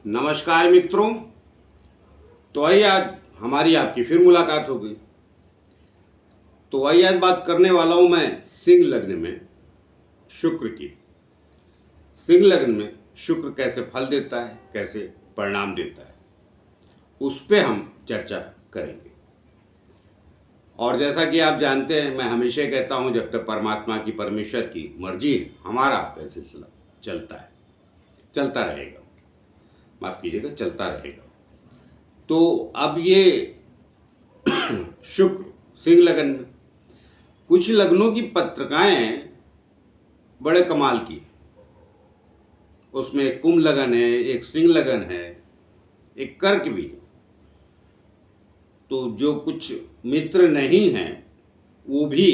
नमस्कार मित्रों। तो आइए आज हमारी आपकी फिर मुलाकात हो गई। तो आइए आज बात करने वाला हूं मैं सिंह लग्न में शुक्र की। सिंह लग्न में शुक्र कैसे फल देता है, कैसे परिणाम देता है, उस पे हम चर्चा करेंगे। और जैसा कि आप जानते हैं, मैं हमेशा कहता हूं, जब तक परमात्मा की, परमेश्वर की मर्जी है, हमारा आपका सिलसिला चलता है, चलता रहेगा। माफ कीजिएगा, चलता रहेगा। तो अब ये शुक्र सिंह लगन में, कुछ लग्नों की पत्रिकाएं बड़े कमाल की, उसमें एक कुंभ लगन है, एक सिंह लगन है, एक कर्क भी है। तो जो कुछ मित्र नहीं हैं वो भी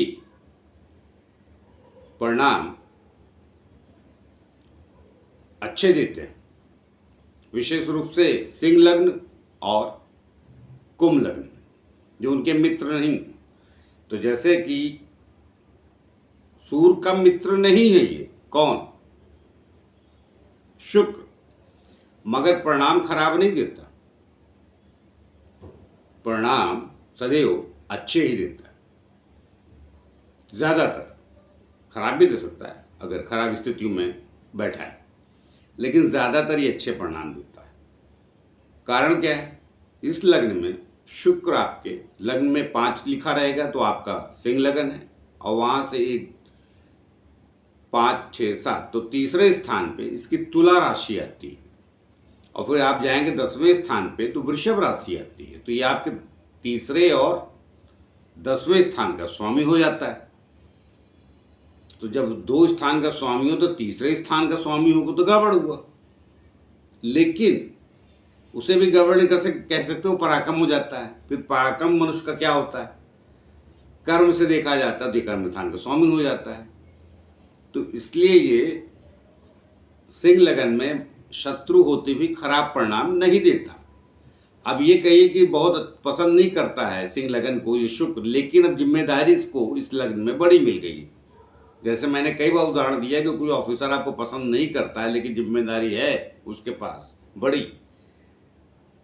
परिणाम अच्छे देते हैं, विशेष रूप से सिंह लग्न और कुंभ लग्न जो उनके मित्र नहीं। तो जैसे कि सूर्य का मित्र नहीं है ये कौन, शुक्र, मगर परिणाम खराब नहीं देता, परिणाम सदैव अच्छे ही देता है। ज्यादातर खराब भी दे सकता है अगर खराब स्थितियों में बैठा है, लेकिन ज्यादातर ये अच्छे परिणाम देता है। कारण क्या है, इस लग्न में शुक्र आपके लग्न में 5 लिखा रहेगा तो आपका सिंह लगन है, और वहां से एक 5, 6, 7, तो तीसरे स्थान पे इसकी तुला राशि आती है, और फिर आप जाएंगे 10वें स्थान पे तो वृषभ राशि आती है। तो ये आपके तीसरे और 10वें स्थान का स्वामी हो जाता है। तो जब 2 स्थान का स्वामी हो तो तीसरे स्थान का स्वामी होगा तो गड़बड़ हुआ, लेकिन उसे भी गड़बड़ नहीं कह सकते, वो पराक्रम हो जाता है। फिर पराक्रम मनुष्य का क्या होता है, कर्म से देखा जाता है तो कर्म स्थान का स्वामी हो जाता है। तो इसलिए ये सिंह लगन में शत्रु होते भी खराब परिणाम नहीं देता। अब ये कहिए कि बहुत पसंद नहीं करता है सिंह लगन को ये शुक्र, लेकिन अब जिम्मेदारी इसको इस लगन में बड़ी मिल गई। जैसे मैंने कई बार उदाहरण दिया कि कोई ऑफिसर आपको पसंद नहीं करता है, लेकिन जिम्मेदारी है उसके पास बड़ी,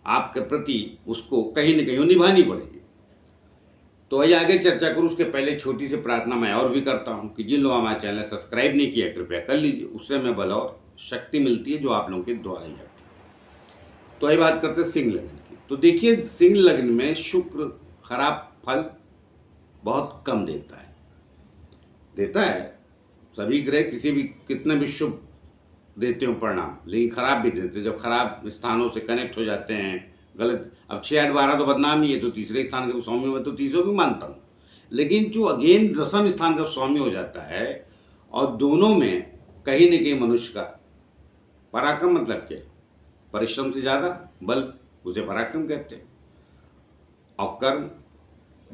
आपके प्रति उसको कहीं न कहीं निभानी पड़ेगी। तो आइए आगे चर्चा करूँ, उसके पहले छोटी सी प्रार्थना मैं और भी करता हूँ कि जिन लोगों ने हमारा चैनल सब्सक्राइब नहीं किया कृपया कर लीजिए, उससे हमें बल और शक्ति मिलती है जो आप लोगों के द्वारा ही आती है। तो आइए बात करते हैं सिंह लगन की। तो देखिए, सिंह लगन में शुक्र खराब फल बहुत कम देता है। सभी ग्रह किसी भी कितने भी शुभ देते हो परिणाम, लेकिन खराब भी देते। जब खराब स्थानों से कनेक्ट हो जाते हैं, गलत, अब 6, 8, 12 तो बदनाम ही है, तो तीसरे स्थान के स्वामी में तो तीसरों भी मानता हूँ, लेकिन जो अगेन 10वें स्थान का स्वामी हो जाता है, और दोनों में कहीं न कहीं मनुष्य का पराक्रम, मतलब क्या, परिश्रम से ज्यादा बल, उसे पराक्रम कहते हैं। और कर्म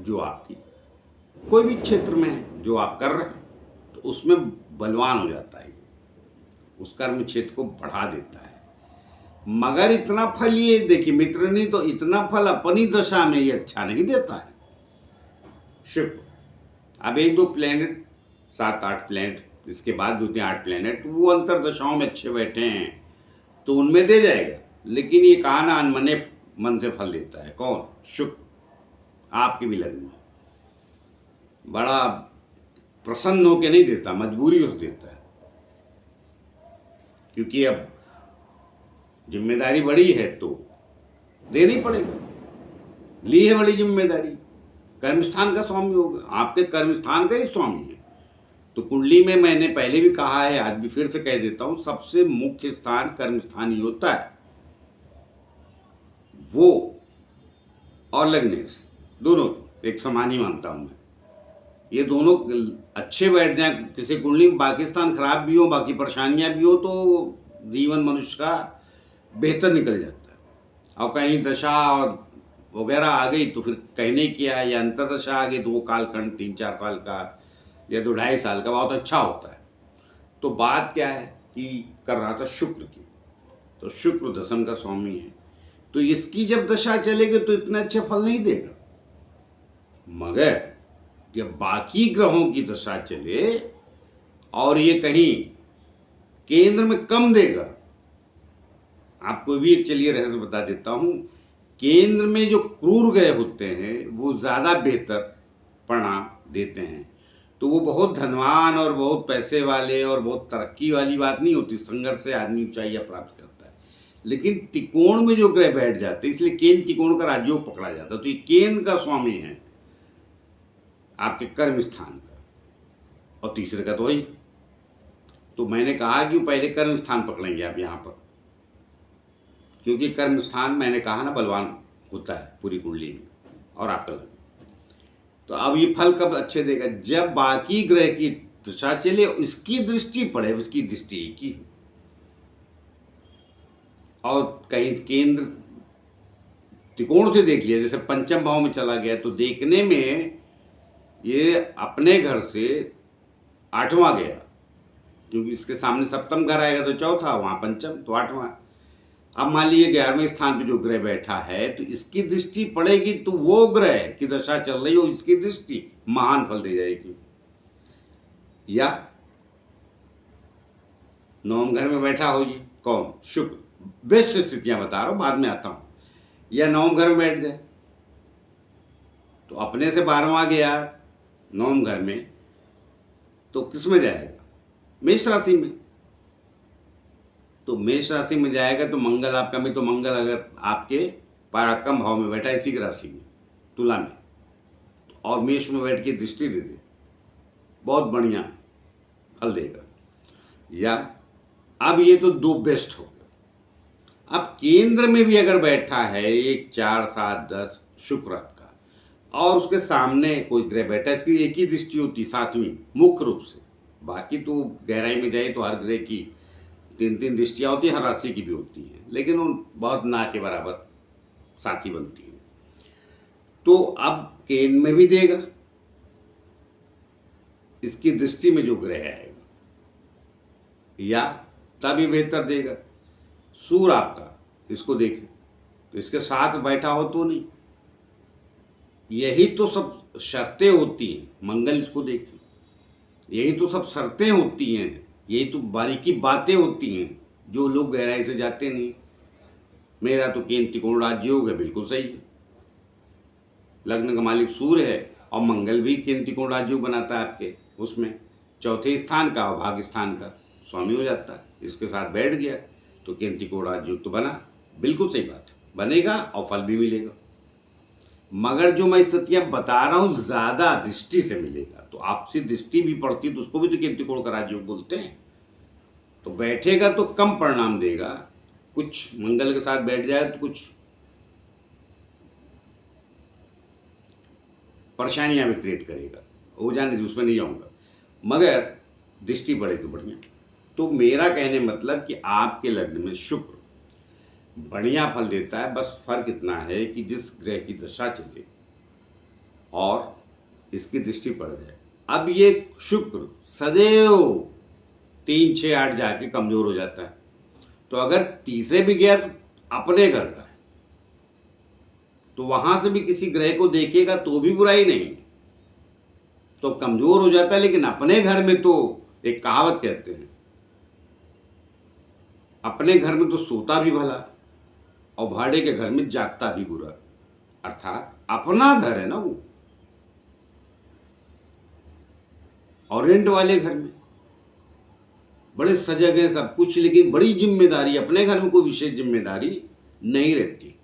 जो आपकी कोई भी क्षेत्र में जो आप कर रहे हैं तो उसमें बलवान हो जाता है, उस कर्म क्षेत्र को बढ़ा देता है। मगर इतना फल ये देखिए मित्र, नहीं तो इतना फल अपनी दशा में ये अच्छा नहीं देता है शुक्र। अब 1-2 प्लेनेट, 7-8 प्लेनेट, इसके बाद 2-3-8 प्लेनेट वो अंतर दशाओं में अच्छे बैठे हैं तो उनमें दे जाएगा, लेकिन ये कहा ना अनमने मन से फल देता है कौन, शुक्र। आपके भी लग्न में बड़ा प्रसन्न होकर नहीं देता, मजबूरी उस देता है, क्योंकि अब जिम्मेदारी बड़ी है तो देना ही पड़ेगा, ली है बड़ी जिम्मेदारी, कर्मस्थान का स्वामी होगा, आपके कर्मस्थान का ही स्वामी है। तो कुंडली में मैंने पहले भी कहा है, आज भी फिर से कह देता हूं, सबसे मुख्य स्थान कर्मस्थान ही होता है। वो और लग्नेश दोनों एक समान ही मानता हूं मैं। ये दोनों अच्छे बैठ जाए किसी कुंडली में, बाकी स्थान खराब भी हो, बाकी परेशानियां भी हो, तो जीवन मनुष्य का बेहतर निकल जाता है। और कहीं दशा और वगैरह आ गई तो फिर कहने किया, या अंतरदशा आ गई तो वो कालखंड 3-4 साल का या 2-2.5 साल का बहुत अच्छा होता है। तो बात क्या है कि कर रहा था शुक्र की, तो शुक्र 10वें का स्वामी है, तो इसकी जब दशा चलेगी तो इतने अच्छे फल नहीं देगा, मगर जब बाकी ग्रहों की दशा चले और ये कहीं केंद्र में कम देगा, आपको भी एक चलिए रहस्य बता देता हूँ। केंद्र में जो क्रूर ग्रह होते हैं वो ज़्यादा बेहतर परिणाम देते हैं। तो वो बहुत धनवान और बहुत पैसे वाले और बहुत तरक्की वाली बात नहीं होती, संघर्ष से आदमी ऊंचाइयाँ प्राप्त करता है। लेकिन त्रिकोण में जो ग्रह बैठ जाते हैं, इसलिए केंद्र त्रिकोण का राजयोग पकड़ा जाता है। तो ये केंद्र का स्वामी है आपके कर्म स्थान का, और तीसरे का तो वही। तो मैंने कहा कि पहले कर्म स्थान पकड़ेंगे आप यहाँ पर, क्योंकि कर्म स्थान मैंने कहा ना बलवान होता है पूरी कुंडली में, और आपका लग्न। तो अब ये फल कब अच्छे देगा? जब बाकी ग्रह की दशा चले, इसकी दृष्टि पड़े, उसकी दृष्टि की, और कहीं केंद्र त्रिकोण से देख लिया, जैसे पंचम भाव में चला गया, तो देखने में ये अपने घर से 8वां गया, क्योंकि इसके सामने सप्तम घर आएगा तो चौथा, वहां पंचम तो 8वां। अब मान लीजिए 11वें स्थान पे जो ग्रह बैठा है, तो इसकी दृष्टि पड़ेगी, तो वो ग्रह की दशा चल रही हो, इसकी दृष्टि महान फल दे जाएगी। या 9वें घर में बैठा हो ये कौन? शुक्र। बेस्ट स्थितियां बता रहा हूं, बाद में आता हूं। या 9वें घर में बैठ जाए, तो अपने से 12वां गया 9वें घर में, तो किस में जाएगा? मेष राशि में। तो मेष राशि में जाएगा तो मंगल आपका में, तो मंगल अगर आपके पराक्रम भाव में बैठा इसी राशि में, तुला में, और मेष में बैठ के दृष्टि दे दे, बहुत बढ़िया फल देगा। या अब ये तो 2 बेस्ट हो गए। अब केंद्र में भी अगर बैठा है 1, 4, 7, 10 शुक्र आपका, और उसके सामने कोई ग्रह बैठा है, इसकी एक ही दृष्टि होती 7वीं मुख्य रूप से। बाकी तो गहराई में जाए तो हर ग्रह की 3-3 दृष्टियाँ होती हैं, हर राशि की भी होती हैं, लेकिन वो बहुत ना के बराबर साथी बनती है। तो अब केंद्र में भी देगा, इसकी दृष्टि में जो ग्रह आएगा, या तभी बेहतर देगा। सूर्य आपका इसको देखे, तो इसके साथ बैठा हो तो नहीं, यही तो सब शर्तें होती हैं। मंगल इसको देखे, यही तो सब शर्तें होती हैं, यही तो बारीकी बातें होती हैं, जो लोग गहराई से जाते नहीं। मेरा तो केंद्र त्रिकोण राजयोग है, बिल्कुल सही है। लग्न का मालिक सूर्य है, और मंगल भी केंद्र त्रिकोण राजयोग बनाता है आपके, उसमें चौथे स्थान का और भाग्य स्थान का स्वामी हो जाता है। इसके साथ बैठ गया तो केंद्र त्रिकोण राजयोग तो बना, बिल्कुल सही बात, बनेगा और फल भी मिलेगा। मगर जो मैं स्थितियां बता रहा हूं ज्यादा दृष्टि से मिलेगा, तो आपसी दृष्टि भी पड़ती तो उसको भी तो केंद्र त्रिकोण का राजयोग बोलते हैं। तो बैठेगा तो कम परिणाम देगा, कुछ मंगल के साथ बैठ जाए तो कुछ परेशानियां भी क्रिएट करेगा, वो जाने उसमें नहीं जाऊंगा, मगर दृष्टि पड़ेगी बढ़िया। तो मेरा कहने मतलब कि आपके लग्न में शुक्र बढ़िया फल देता है, बस फर्क इतना है कि जिस ग्रह की दशा चले और इसकी दृष्टि पड़ जाए। अब ये शुक्र सदैव 3, 6, 8 जाके कमजोर हो जाता है, तो अगर तीसरे भी गया तो अपने घर का है, तो वहां से भी किसी ग्रह को देखेगा तो भी बुराई नहीं, तो कमजोर हो जाता है। लेकिन अपने घर में तो एक कहावत कहते हैं, अपने घर में तो सोता भी भला और भाड़े के घर में जागता भी बुरा। अर्थात अपना घर है ना वो, और रेंट वाले घर में बड़े सजग है सब कुछ, लेकिन बड़ी जिम्मेदारी, अपने घर में कोई विशेष जिम्मेदारी नहीं रहती।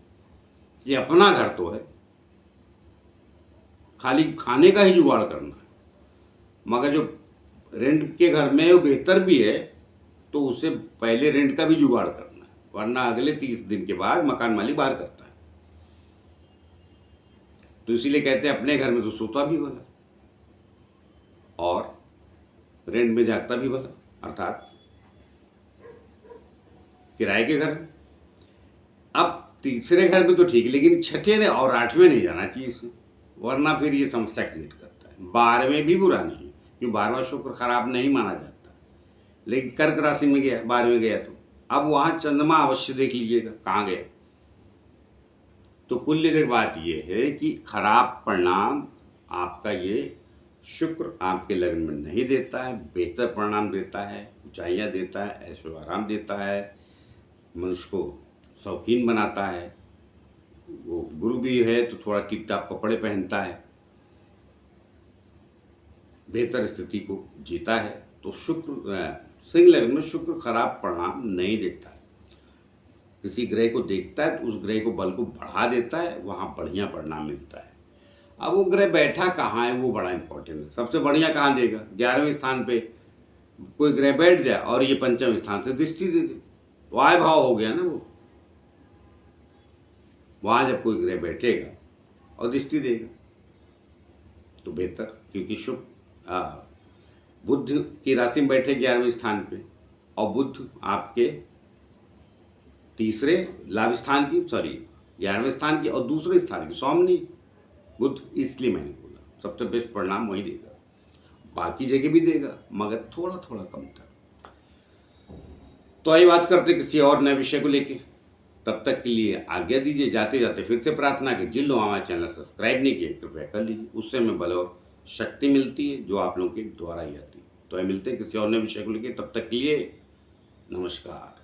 ये अपना घर तो है, खाली खाने का ही जुगाड़ करना है। मगर जो रेंट के घर में वो बेहतर भी है, तो उससे पहले रेंट का भी जुगाड़ करना है, वरना अगले 30 दिन के बाद मकान मालिक बाहर करता है। तो इसीलिए कहते हैं अपने घर में तो सोता भी भला और रेंट में जागता भी भला, अर्थात किराए के घर में। अब तीसरे घर में तो ठीक, लेकिन छठे ने और 8वें नहीं जाना चाहिए इसमें, वरना फिर ये समस्या क्रिएट करता है। 12वें भी बुरा नहीं है, क्योंकि 12वां शुक्र खराब नहीं माना जाता, लेकिन कर्क राशि में गया, 12वें गया, तो अब वहां चंद्रमा अवश्य देख लीजिएगा कहाँ गया। तो कुल एक बात यह है कि खराब परिणाम आपका ये शुक्र आपके लग्न में नहीं देता है, बेहतर परिणाम देता है, ऊंचाइयाँ देता है, ऐशो आराम देता है, मनुष्य को शौकीन बनाता है। वो गुरु भी है तो थोड़ा टिप टाप कपड़े पहनता है, बेहतर स्थिति को जीता है। तो सिंह लग्न में शुक्र खराब परिणाम नहीं देता है। किसी ग्रह को देखता है तो उस ग्रह को बल को बढ़ा देता है, वहाँ बढ़िया परिणाम मिलता है। अब वो ग्रह बैठा कहाँ है वो बड़ा इंपॉर्टेंट है। सबसे बढ़िया कहाँ देगा? 11वें स्थान पे कोई ग्रह बैठ जाए और ये पंचम स्थान से दृष्टि दे दे, तो आय भाव हो गया ना वो। वहाँ जब कोई ग्रह बैठेगा और दृष्टि देगा तो बेहतर, क्योंकि शुभ बुध की राशि में बैठे 11वें स्थान पे, और बुध आपके तीसरे लाभ स्थान की 11वें स्थान की और दूसरे स्थान की स्वामी बुध, इसलिए मैंने बोला सबसे बेस्ट परिणाम वही देगा। बाकी जगह भी देगा मगर थोड़ा थोड़ा कम था। तो आइए बात करते किसी और नए विषय को लेके। तब तक के लिए आज्ञा दीजिए। जाते जाते फिर से प्रार्थना कि जिन लोग हमारे चैनल सब्सक्राइब नहीं किए कृपया कर लीजिए, उससे हमें बल और शक्ति मिलती है जो आप लोगों के द्वारा ही आती है। तो मिलते हैं किसी और नए विषय को लेके। तब तक के लिए नमस्कार।